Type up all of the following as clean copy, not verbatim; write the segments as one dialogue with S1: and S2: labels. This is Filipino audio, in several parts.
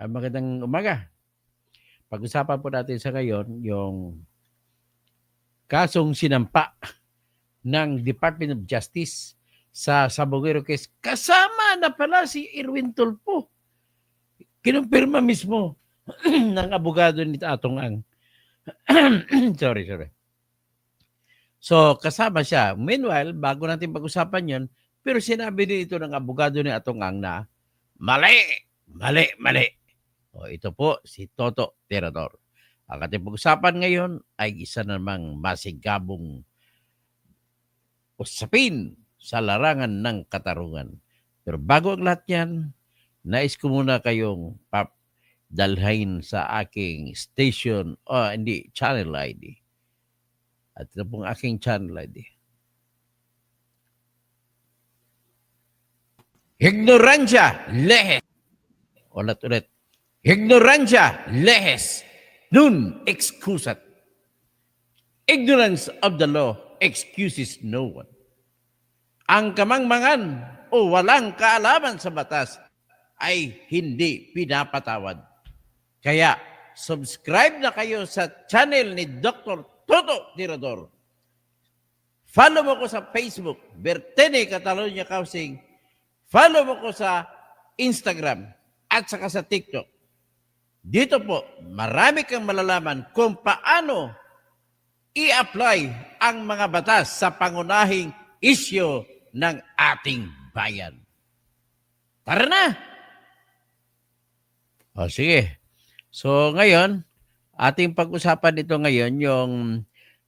S1: Magandang umaga. Pag-usapan po natin sa ngayon yung kasong sinampa ng Department of Justice sa Sabongero case. Kasama na pala si Erwin Tulfo. Kinumpirma mismo ng abogado ni Atong Ang. sorry. So, kasama siya. Meanwhile, bago natin pag-usapan yon, pero sinabi din ito ng abogado ni Atong Ang na mali. O, ito po si Toto Tirador. Ang ating pag-usapan ngayon ay isa namang masigabong usapin sa larangan ng katarungan. Pero bago ang lahat yan, nais ko muna kayong dalhin sa aking station, channel ID. At ito pong aking channel ID. Ignorancia lehes. Ulit. Ignorancia lehes. Nun excusat. Ignorance of the law excuses no one. Ang kamangmangan o walang kaalaman sa batas ay hindi pinapatawad. Kaya subscribe na kayo sa channel ni Dr. Toto Tirador. Follow mo ko sa Facebook, Bertene Catalonia Housing. Follow mo ko sa Instagram at saka sa TikTok. Dito po, marami kang malalaman kung paano i-apply ang mga batas sa pangunahing isyu ng ating bayan. Tara na! O sige. So ngayon, ating pag-usapan ito ngayon yung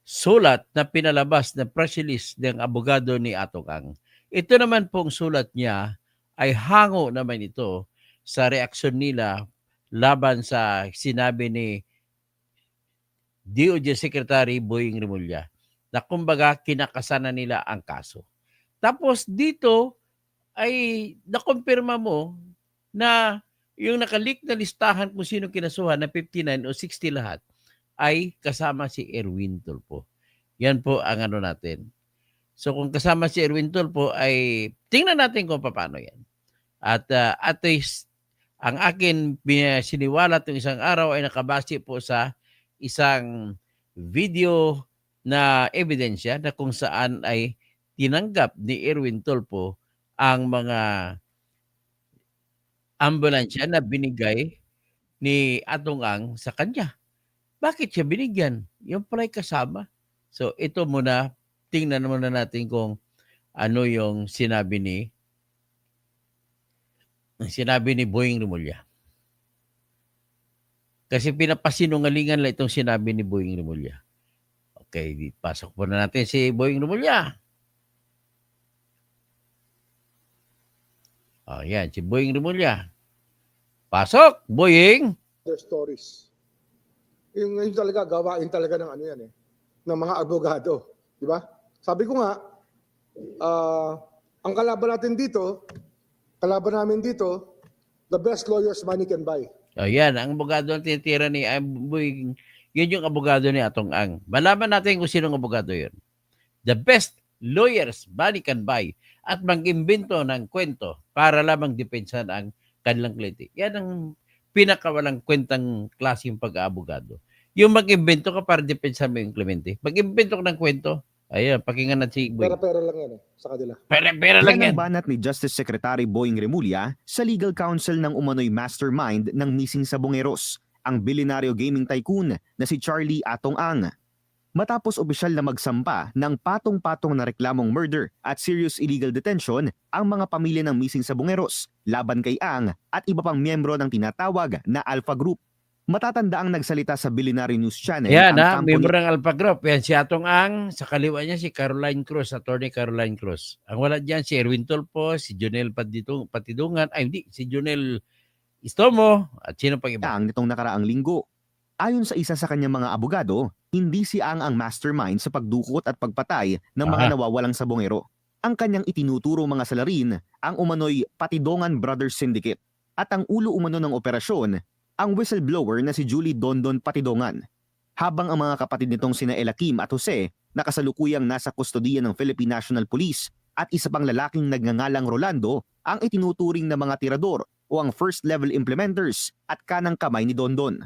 S1: sulat na pinalabas na press release ng abogado ni Atong Ang. Ito naman pong sulat niya ay hango naman ito sa reaksyon nila laban sa sinabi ni DOJ Secretary Boying Rimulya na kumbaga kinakasana nila ang kaso. Tapos dito ay nakumpirma mo na yung nakalik na listahan kung sino kinasuhan na 59 o 60 lahat ay kasama si Erwin Tulfo. Yan po ang ano natin. So kung kasama si Erwin Tulfo ay tingnan natin kung paano yan. At at least ang akin siniwalat ng isang araw ay nakabase po sa isang video na ebidensya na kung saan ay tinanggap ni Erwin Tulfo ang mga ambulansya na binigay ni Atong Ang sa kanya. Bakit siya binigyan? Yung pala'y kasama. So ito muna, tingnan muna natin kung ano yung sinabi ni Boying Rimulya. Kasi pinapasinungalingan lang itong sinabi ni Boying Rimulya. Okay, pasok po na natin si Boying Rimulya. Yan, si Boying Rimulya. Pasok, Boying!
S2: Their stories. Yung talaga, gawain talaga ng ano yan ng mga abogado. Di ba? Sabi ko nga, ang kalaban namin dito, the best lawyers money can buy.
S1: Yan, ang abogado ang tinitira ni Boying, yun yung abogado ni Atong Ang. Malaman natin kung sinong abogado yun. The best lawyers money can buy at mag-imbento ng kwento para lamang depensahan ang kanilang kliyente. Yan ang pinakawalang kwentang klaseng pag-aabogado. Yung mag-imbento ka para depensahan mo yung kliyente. Mag-imbento ka ng kwento, ayan, pakinggan natin si Boying.
S2: Pera-pera lang yan sa kanila.
S1: Pera lang yan.
S3: Yan ang banat ni Justice Secretary Boying Rimulya sa legal counsel ng umano'y mastermind ng missing Sabongeros, ang bilyonaryo gaming tycoon na si Charlie Atong Ang. Matapos opisyal na magsampa ng patong-patong na reklamong murder at serious illegal detention ang mga pamilya ng missing Sabongeros laban kay Ang at iba pang miyembro ng tinatawag na Alpha Group. Matatanda ang nagsalita sa Billionaire News Channel.
S1: Yan member ng Alpha Group. Yan si Atong Ang, sa kaliwa niya si Caroline Cruz, Attorney Caroline Cruz. Ang wala diyan si Erwin Tulfo, si Jonel Patidungan, si Jonel Istomo, at sino pang iba?
S3: Ang nitong nakaraang linggo. Ayon sa isa sa kanyang mga abogado, hindi si Ang mastermind sa pagdukot at pagpatay ng mga nawawalang Sabongero. Ang kanyang itinuturo mga salarin ang umano'y Patidongan Brothers Syndicate at ang ulo umano ng operasyon, ang whistleblower na si Julie Dondon Patidongan. Habang ang mga kapatid nitong sina Elakim at Jose na kasalukuyang nasa kustodiya ng Philippine National Police at isa pang lalaking nagngangalang Rolando ang itinuturing na mga tirador o ang first-level implementers at kanang kamay ni Dondon.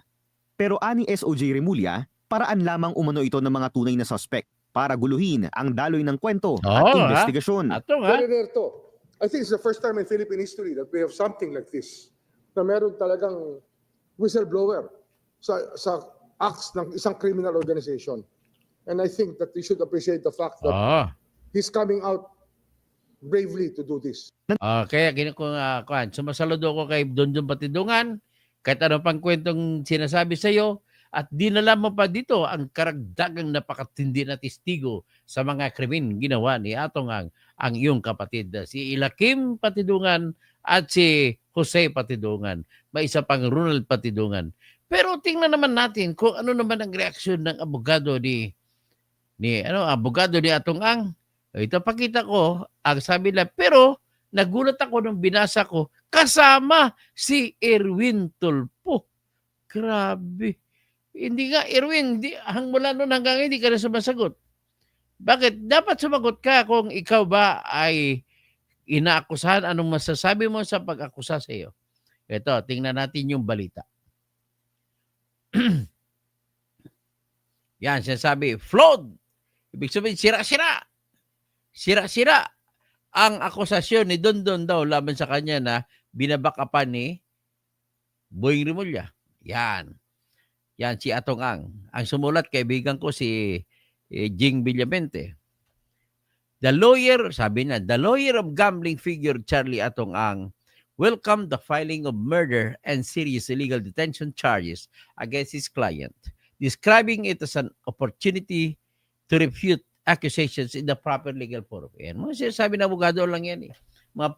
S3: Pero ani SOJ Remulla, paraan lamang umano ito ng mga tunay na suspect para guluhin ang daloy ng kwento at
S1: Oo,
S3: investigasyon.
S1: Ato nga.
S2: Very rare to. I think it's the first time in Philippine history that we have something like this. Na meron talagang whistleblower sa acts ng isang criminal organization. And I think that we should appreciate the fact that
S1: Oo.
S2: he's coming out bravely to do this.
S1: Kaya kuan, sumasaludo ko kay Dondon Patidungan, kahit ano pang kwentong sinasabi sa iyo, at dinala mo pa dito ang karagdagang napakatindi na testigo sa mga krimen ginawa ni Atong ang iyong kapatid, si Ilakim Patidungan at si Jose Patidungan. May isa pang Ronald Patidungan. Pero tingnan naman natin kung ano naman ang reaksyon ng abogado ni Atong Ang. Ito pakita ko, ang sabi nila, pero nagulat ako nung binasa ko, kasama si Erwin Tulfo. Grabe. Hindi nga, Erwin, mula noon hanggang hindi ka na sumasagot. Bakit? Dapat sumagot ka kung ikaw ba ay inaakusahan. Anong masasabi mo sa pag-akusa sa iyo? Ito, tingnan natin yung balita. Yan, sinasabi, flawed. Ibig sabihin, sira-sira. Sira-sira ang akusasyon ni Dondon daw laban sa kanya na binabakapan ni Boying Remulla. Yan. Yan si Atong Ang. Ang sumulat, kaibigan ko si Jing Villamente. The lawyer, sabi na, the lawyer of gambling figure Charlie Atong Ang welcomed the filing of murder and serious illegal detention charges against his client, describing it as an opportunity to refute accusations in the proper legal forum. Yan. Mga sinasabi ng abogado lang yan. Mga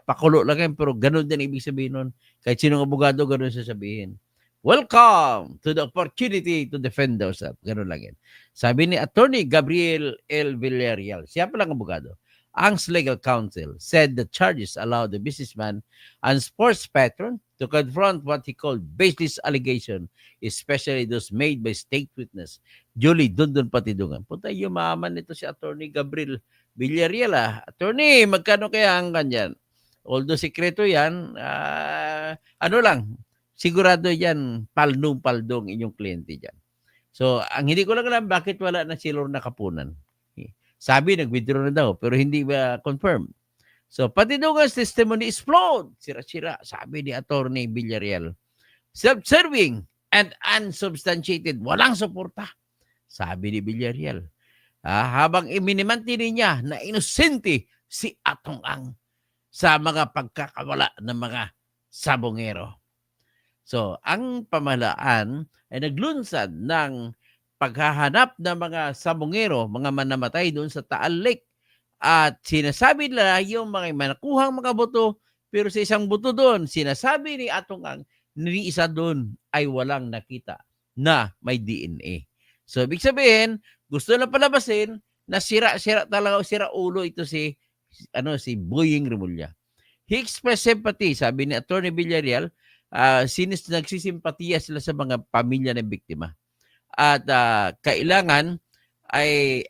S1: pakulo lang yan, pero ganun din ibig sabihin nun. Kahit sinong abogado, ganun sasabihin. Welcome to the opportunity to defend ourselves. Ganun lang yan. Sabi ni Attorney Gabriel L. Villarreal, siya palang abogado, Ang's legal counsel said the charges allowed the businessman and sports patron to confront what he called baseless allegation, especially those made by state witness Julie Dondon Patidungan. Punta yung maaman nito si Attorney Gabriel Villarreal. Attorney, magkano kaya ang kanyan? Although sikreto yan, sigurado yan, paldong inyong kliyente dyan. So, ang hindi ko lang alam, bakit wala na si Lorna Kapunan? Sabi, nag-withdraw na daw, pero hindi ba confirm? So, Patidungan's testimony is flawed. Sira-sira, sabi ni Attorney Villarreal. Self-serving and unsubstantiated. Walang suporta, sabi ni Villarreal. Habang iminimanti niya na inosente si Atong Ang sa mga pagkakawala ng mga sabongero. So, ang pamahalaan ay naglunsad ng paghahanap ng mga sabongero, mga manamatay doon sa Taal Lake. At sinasabi nila yung mga manakuhang mga boto, pero sa isang boto doon, sinasabi ni Atong Ang, ni isa doon ay walang nakita na may DNA. So, ibig sabihin, gusto na palabasin na sira-sira talaga o sira ulo ito si Boying Remulla. He expressed sympathy, sabi ni Attorney Villarreal, nagsisimpatiya sila sa mga pamilya ng biktima. At kailangan ay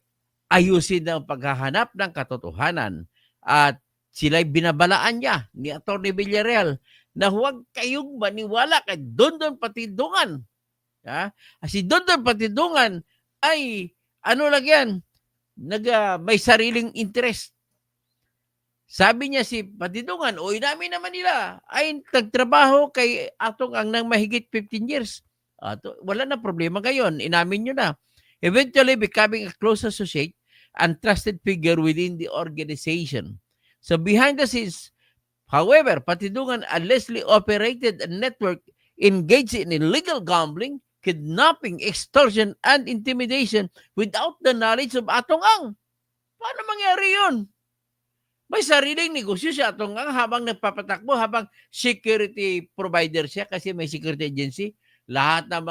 S1: ayusin ang paghahanap ng katotohanan. At sila'y binabalaan niya ni Atty. Villarreal na huwag kayong maniwala kay Dondon Patidungan. Si Dondon Patidungan ay lang yan, may sariling interest. Sabi niya si Patidungan, inamin naman nila ay nagtrabaho kay Atong Ang ng mahigit 15 years. Wala na problema ngayon. Inamin nyo na. Eventually becoming a close associate and trusted figure within the organization. So behind the scenes, however, Patidungan allegedly operated a network engaged in illegal gambling, kidnapping, extortion, and intimidation without the knowledge of Atong Ang. Paano mangyari yun? May sariling negosyo siya Atong Ang habang nagpapatakbo, habang security provider siya kasi may security agency. Lahat ng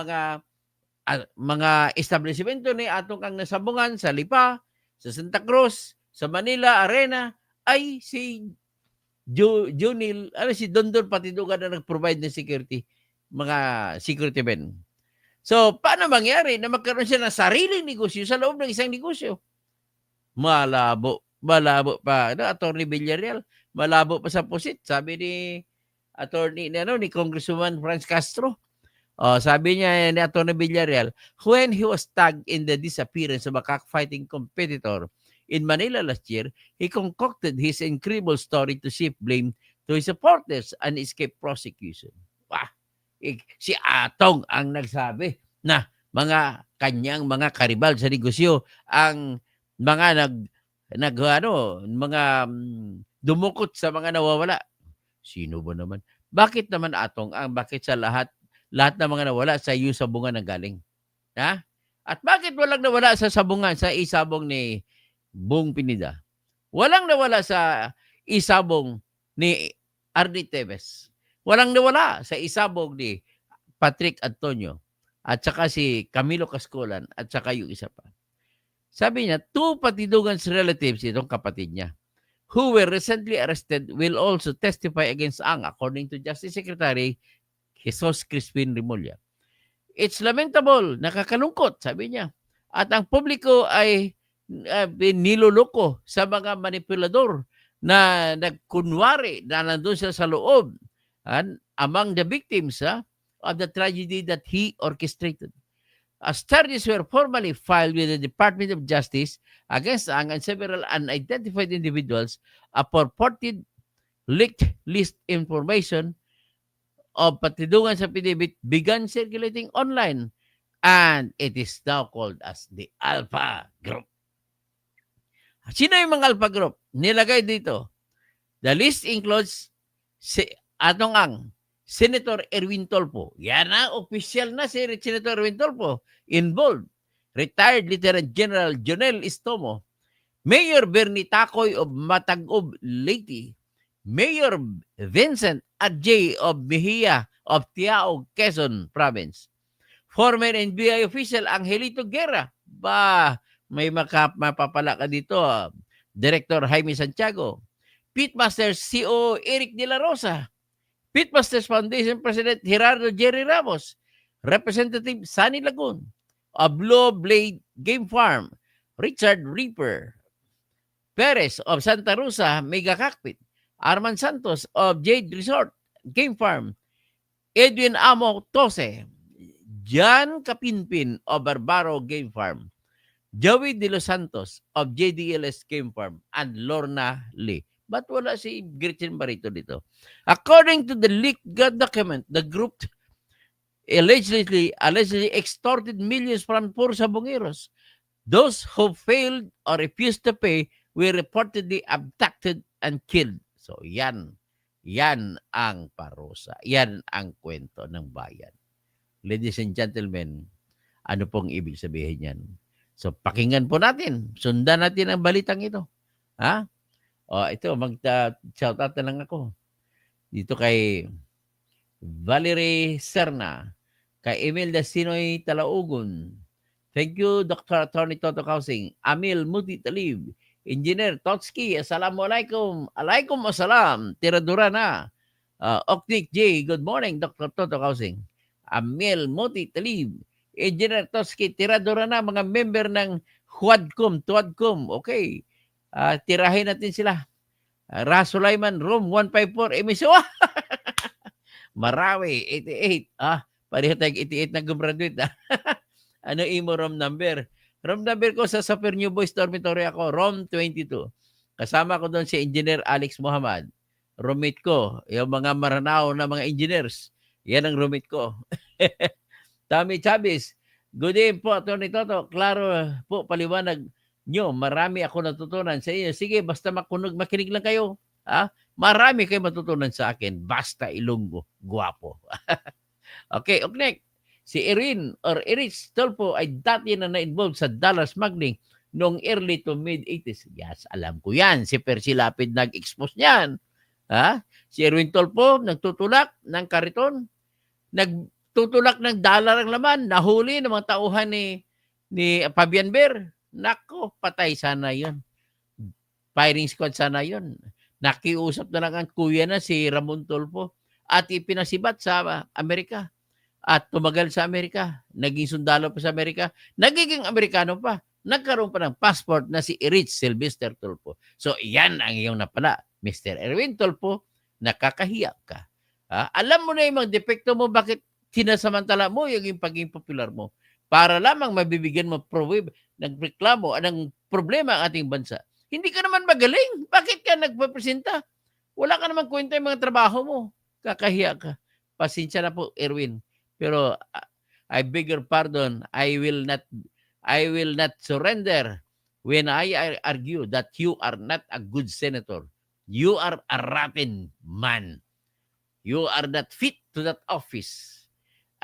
S1: mga establishmento ni Atong Ang nasabungan sa Lipa, sa Santa Cruz, sa Manila Arena ay si si Dondon Patidungan na nag-provide ng security, mga security men. So, paano mangyari na magkaroon siya ng sariling negosyo sa loob ng isang negosyo? Malabo pa. Attorney Villarreal, malabo pa sa pusit. Sabi ni attorney ni Congresswoman Franz Castro. Sabi niya ni Atty. Villarreal, when he was tagged in the disappearance of a cockfighting competitor in Manila last year, he concocted his incredible story to shift blame to his supporters and escape prosecution. Wah! Si Atong ang nagsabi na kanyang mga karibal sa negosyo ang mga dumukot sa mga nawawala. Sino ba naman? Bakit naman Atong bakit sa lahat ng mga nawala sa iyo sabungan ang galing? Ha? At bakit walang nawala sa sabungan sa isabong ni Bong Pinida? Walang nawala sa isabong ni Arnie Teves. Walang nawala sa isabong ni Patrick Antonio at saka si Camilo Cascolan at saka yung isa pa. Sabi niya, 2 Patidungan's relatives, itong kapatid niya, who were recently arrested will also testify against Ang, according to Justice Secretary Jesus Crispin Remulla. It's lamentable, nakakalungkot, sabi niya. At ang publiko ay niluloko sa mga manipulador na nagkunwari na nandun sila sa loob among the victims of the tragedy that he orchestrated. As charges were formally filed with the Department of Justice against Ang and several unidentified individuals, a purported leaked list information of patidungan sa PDBit began circulating online and it is now called as the Alpha Group. Sino yung mga Alpha Group? Nilagay dito. The list includes Atong Ang, Senator Erwin Tolpo. Yan na, official na si Senator Erwin Tolpo. Involved. Retired Lieutenant General Jonel Istomo. Mayor Bernie Tacoy of Matagob, Leyte. Mayor Vincent Adjay of Mejia of Tiao, Quezon Province. Former NBI official Angelito Guerra. May mapapala ka dito. Director Jaime Santiago. Pitmasters CEO Eric De La Rosa. Pitmasters Foundation President Gerardo Jerry Ramos. Representative Sunny Lagun. Of Blue Blade Game Farm. Richard Reaper Perez of Santa Rosa Mega Cockpit. Arman Santos of Jade Resort Game Farm. Edwin Amo Tose. Jan Kapinpin of Barbaro Game Farm. Joey De Los Santos of JDLS Game Farm. And Lorna Lee. Ba't wala si Gretchen Barito dito? According to the leaked document, the group allegedly extorted millions from poor Sabongeros. Those who failed or refused to pay were reportedly abducted and killed. So, yan ang parusa. Yan ang kwento ng bayan. Ladies and gentlemen, ano pong ibig sabihin yan? So, pakinggan po natin. Sundan natin ang balitang ito. Ha? Ito, mag-shoutout na lang ako. Dito kay Valerie Serna, kay Emil Dasinoy Talaugon. Thank you, Dr. Attorney Toto Kausing. Amil Muti Talib. Engineer Totski, Assalamualaikum. Alaikum assalam. Tiradura na. Oknik J, good morning, Dr. Toto Kausing. Amil Muti Talib. Engineer Totski, tiradura na mga member ng Tuadcom. Okay. Tirahin natin sila. Ra Sulaiman, room 154, emiso. Marawi, 88. Pareho tayong 88 na gumraduate. Ano imo room number? Room number ko sa Super New Boys Dormitory ako, room 22. Kasama ko doon si Engineer Alex Muhammad. Roommate ko, yung mga Maranao na mga engineers. Yan ang roommate ko. Tommy Chavez, good evening po, Atty. Toto. Klaro po, paliwanag nyo. Marami ako natutunan sa inyo. Sige, basta makinig lang kayo. Marami kayo matutunan sa akin. Basta Ilonggo. Guwapo. Okay, Oknek. Si Erin or Erich Tolpo ay dati na na-involve sa dollar smuggling noong early to mid-80s. Yes, alam ko yan. Si Percy Lapid nag-expose niyan. Si Erwin Tolpo nagtutulak ng kariton. Nagtutulak ng dollar ang laman. Nahuli ng mga tauhan ni Fabian Ber. Nako, patay sana yun. Firing squad sana yun. Nakiusap na lang ang kuya na si Ramon Tolpo at ipinasibat sa Amerika. At tumagal sa Amerika. Naging sundalo pa sa Amerika. Nagiging Amerikano pa. Nagkaroon pa ng passport na si Erich Sylvester Tolpo. So, yan ang iyong napala. Mr. Erwin Tolpo, nakakahiya ka. Alam mo na yung mga depekto mo, bakit sinasamantala mo yung pagiging popular mo? Para lamang mabibigyan mo ng reklamo, ng problema ang ating bansa. Hindi ka naman magaling. Bakit ka nagpapresenta? Wala ka naman kwenta yung mga trabaho mo. Kakahiya ka. Pasensya na po, Erwin. Pero I beg your pardon. I will not surrender when I argue that you are not a good senator. You are a rotten man. You are not fit to that office.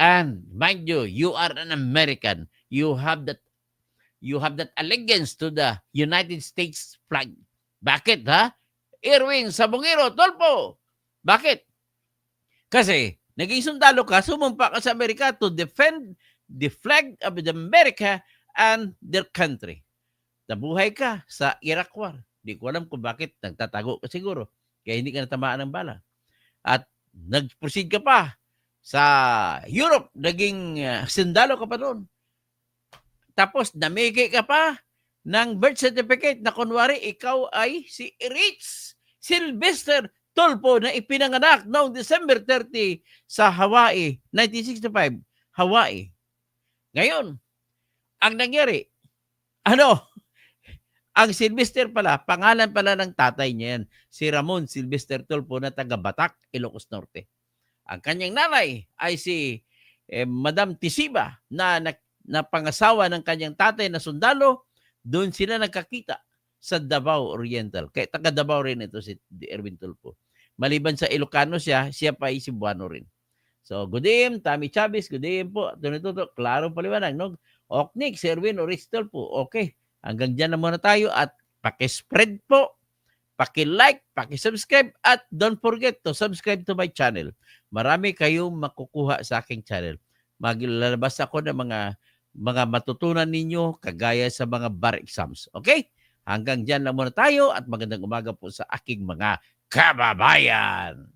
S1: And mind you, you are an American. You have that allegiance to the United States flag. Bakit, ha? Erwin Sabongero, Tolpo. Bakit? Kasi naging sundalo ka, sumumpa ka sa Amerika to defend the flag of the America and their country. Nabuhay ka sa Iraq War. Di ko alam kung bakit nagtatago ka siguro. Kaya hindi ka natamaan ng bala. At nag-proceed ka pa sa Europe. Naging sundalo ka pa doon. Tapos namigay ka pa ng birth certificate na kunwari ikaw ay si Rich Sylvester Tulfo na ipinanganak noong December 30 sa Hawaii, 1965, Hawaii. Ngayon, ang nangyari, ang Sylvester pala, pangalan pala ng tatay niya yan, si Ramon Sylvester Tulfo na taga Batak, Ilocos Norte. Ang kanyang nanay ay si Madam Tisiba na pangasawa ng kanyang tatay na sundalo. Doon sila nagkakita sa Davao Oriental. Kaya taga Davao rin ito si Erwin Tulfo. Maliban sa Ilocano siya pa ay Cebuano rin. So, good evening, Tommy Chavez, good evening po. Tunituto, klaro paliwanag, no? Oknik, si Erwin Oris Tulfo. Okay, hanggang dyan na muna tayo at pakispread po, paki-like, paki-subscribe at don't forget to subscribe to my channel. Marami kayong makukuha sa aking channel. Maglalabas ako ng mga matutunan ninyo kagaya sa mga bar exams. Okay? Hanggang dyan lang muna tayo at magandang umaga po sa aking mga kababayan.